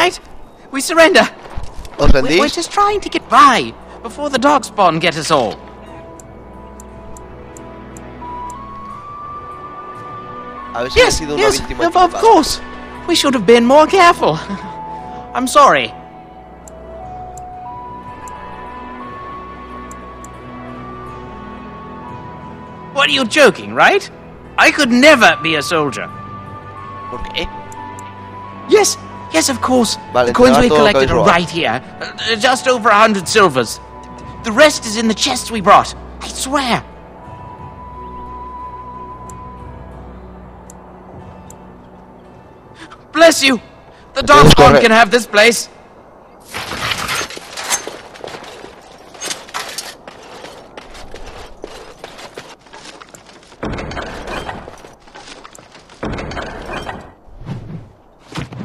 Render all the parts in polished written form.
right? We surrender. ¿Os rendís? We're just trying to get by before the dog spawn get us all. A ver si ha sido una víctima Of equivocada. course. We should have been more careful. I'm sorry. What are you joking, right? I could never be a soldier. ¿Por qué? Yes, of course. Vale, the coins entregar we todo lo que collected habéis are robado. right here. Just over 100 silvers. The rest is in the chests we brought. I swear. Bless you. The dog spawn can have this place.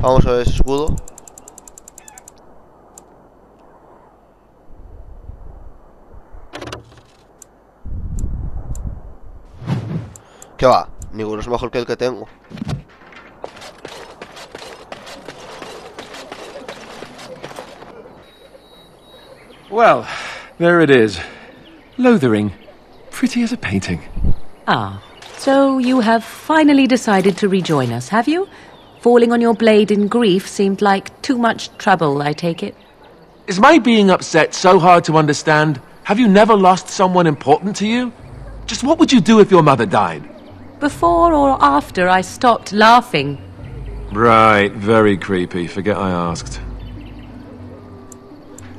Vamos a ver ese escudo. ¿Qué va? Ninguno es mejor que el que tengo. Well, there it is. Lothering. Pretty as a painting. Ah, so you have finally decided to rejoin us, have you? Falling on your blade in grief seemed like too much trouble, I take it. Is my being upset so hard to understand? Have you never lost someone important to you? Just what would you do if your mother died? Before or after I stopped laughing? Right, very creepy. Forget I asked.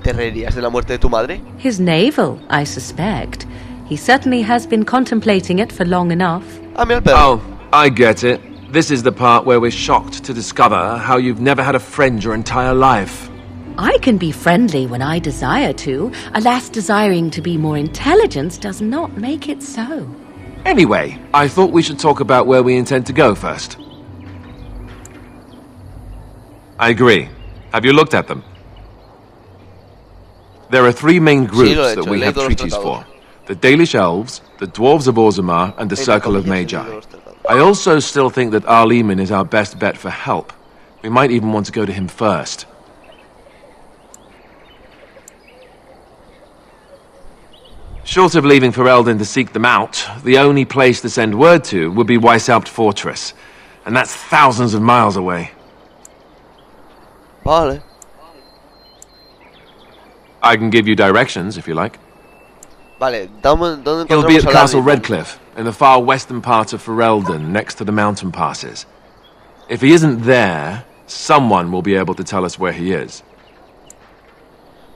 ¿Te reirías de la muerte de tu madre? His navel, I suspect. He certainly has been contemplating it for long enough. Ah, mira el perro. Oh, I get it. This is the part where we're shocked to discover how you've never had a friend your entire life. I can be friendly when I desire to. Alas, desiring to be more intelligent does not make it so. Anyway, I thought we should talk about where we intend to go first. I agree. Have you looked at them? There are three main groups that we have treaties for. The Dalish Elves, the Dwarves of Orzhamar, and the Circle of Magi. I also still think that Arleman is our best bet for help. We might even want to go to him first. Short of leaving for Eldon to seek them out, the only place to send word to would be Weishaupt Fortress. And that's thousands of miles away. Vale. I can give you directions, if you like. Vale, ¿dónde He'll be encontramos at a Castle Larry? Redcliffe, in the far western part of Ferelden, next to the mountain passes. If he isn't there, someone will be able to tell us where he is.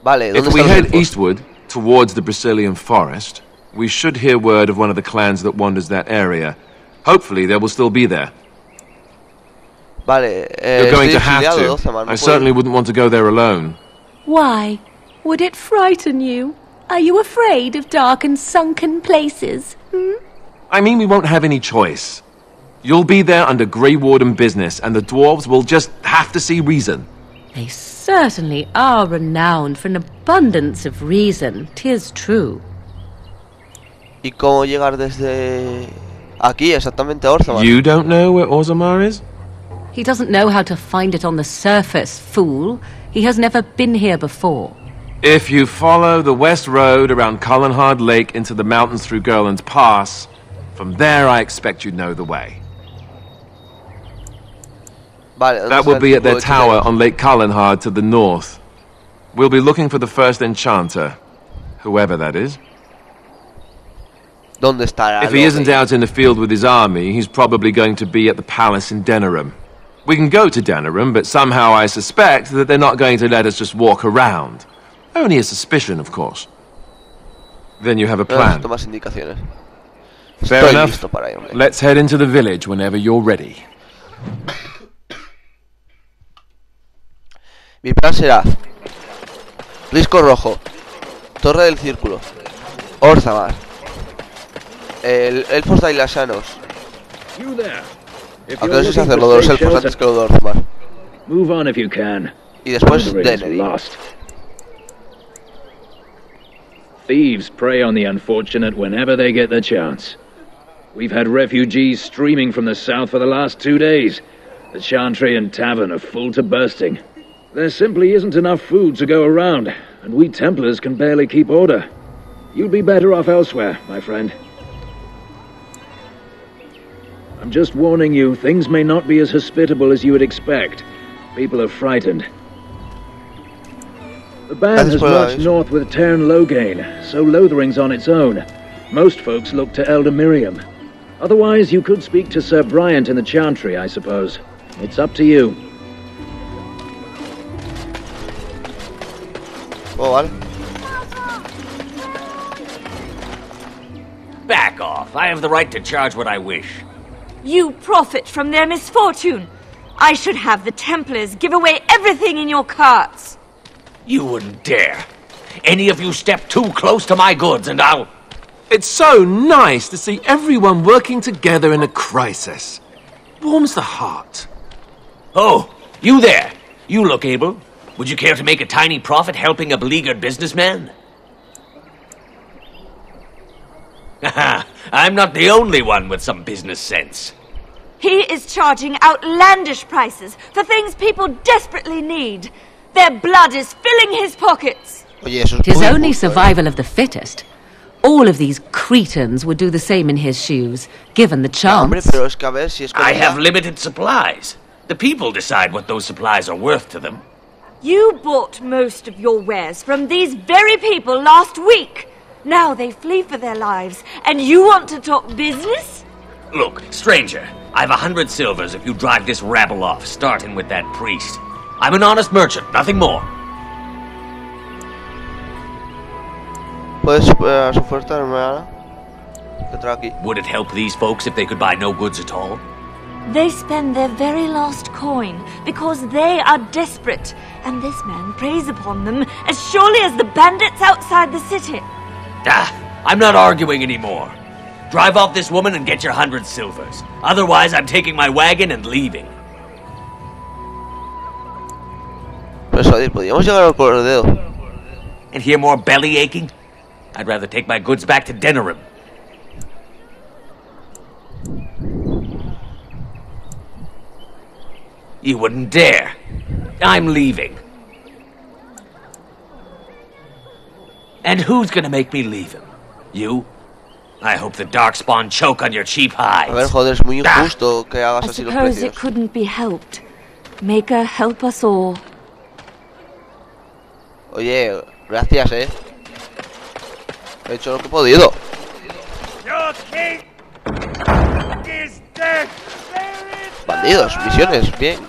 Vale, ¿dónde If we están los head elfos? eastward, towards the Brazilian forest, we should hear word of one of the clans that wanders that area. Hopefully they will still be there. Vale, You're going estoy to have exiliado de to. Orzhamar, no I puedo certainly ir. wouldn't want to go there alone. Why? Would it frighten you? Are you afraid of dark and sunken places? I mean, we won't have any choice. You'll be there under Grey Warden business, and the dwarves will just have to see reason. They certainly are renowned for an abundance of reason, 'tis true. ¿Y cómo llegar desde aquí exactamente a Orzhamar? You don't know where Orzhamar is? He doesn't know how to find it on the surface, fool. He has never been here before. If you follow the west road around Cullenhard Lake into the mountains through Gerland's Pass, from there I expect you'd know the way. Vale, ¿dónde That está will el be at tipo their de tower hechiceros? on Lake Cullenhard to the north. We'll be looking for the first enchanter, whoever that is. ¿Dónde estará? If he isn't out in the field with his army, he's probably going to be at the palace in Denerhim. We can go to Denerhim, but somehow I suspect that they're not going to let us just walk around. Only a suspicion, of course. Then you have a plan. Necesito más indicaciones. Fair Estoy enough. listo para irme. Let's head into the village whenever you're ready. Mi plan será Risco rojo, Torre del Círculo, Orzhamar, el Elfos dalishanos. You there. If Aunque you're no sé si looking hacerlo for de los safe elfos shelter, antes que lo de Orzhamar. move on if you can. Y después The ring's Denerhim. lost. Thieves prey on the unfortunate whenever they get the chance. We've had refugees streaming from the south for the last 2 days. The Chantry and Tavern are full to bursting. There simply isn't enough food to go around, and we Templars can barely keep order. You'd be better off elsewhere, my friend. I'm just warning you, things may not be as hospitable as you would expect. People are frightened. The band has marched north with Tern Loghain, so Lothering's on its own. Most folks look to Elder Miriam. Otherwise, you could speak to Sir Bryant in the Chantry, I suppose. It's up to you. Oh, vale. Back off. I have the right to charge what I wish. You profit from their misfortune. I should have the Templars give away everything in your carts. You wouldn't dare. Any of you step too close to my goods and I'll... It's so nice to see everyone working together in a crisis. Warms the heart. Oh, you there. You look able. Would you care to make a tiny profit helping a beleaguered businessman? Haha, I'm not the only one with some business sense. He is charging outlandish prices for things people desperately need. Their blood is filling his pockets. Oye, eso es It is muy only justo, survival of the fittest. All of these cretins would do the same in his shoes, given the Hombre, chance. pero es que a ver si es I have comida. limited supplies. The people decide what those supplies are worth to them. You bought most of your wares from these very people last week. Now they flee for their lives, and you want to talk business? Look, stranger, I've 100 silvers if you drive this rabble off, starting with that priest. I'm an honest merchant, nothing more. ¿Puedes superar su oferta, hermana? ¿Qué trae aquí? Would it help these folks if they could buy no goods at all? They spend their very last coin because they are desperate, and this man preys upon them as surely as the bandits outside the city. I'm not arguing anymore. Drive off this woman and get your 100 silvers. Otherwise, I'm taking my wagon and leaving. Persuadir, podríamos llegar al cordero. And hear more belly aching? I'd rather take my goods back to Denerhim. You wouldn't dare. I'm leaving. And who's gonna make me leave him? You? I hope the Darkspawn choke on your cheap hides. A ver, joder, es muy injusto que hagas I así los suppose it precios. couldn't be helped. Maker, help us all. Oye, gracias, He hecho lo que he podido. Bandidos, misiones, bien.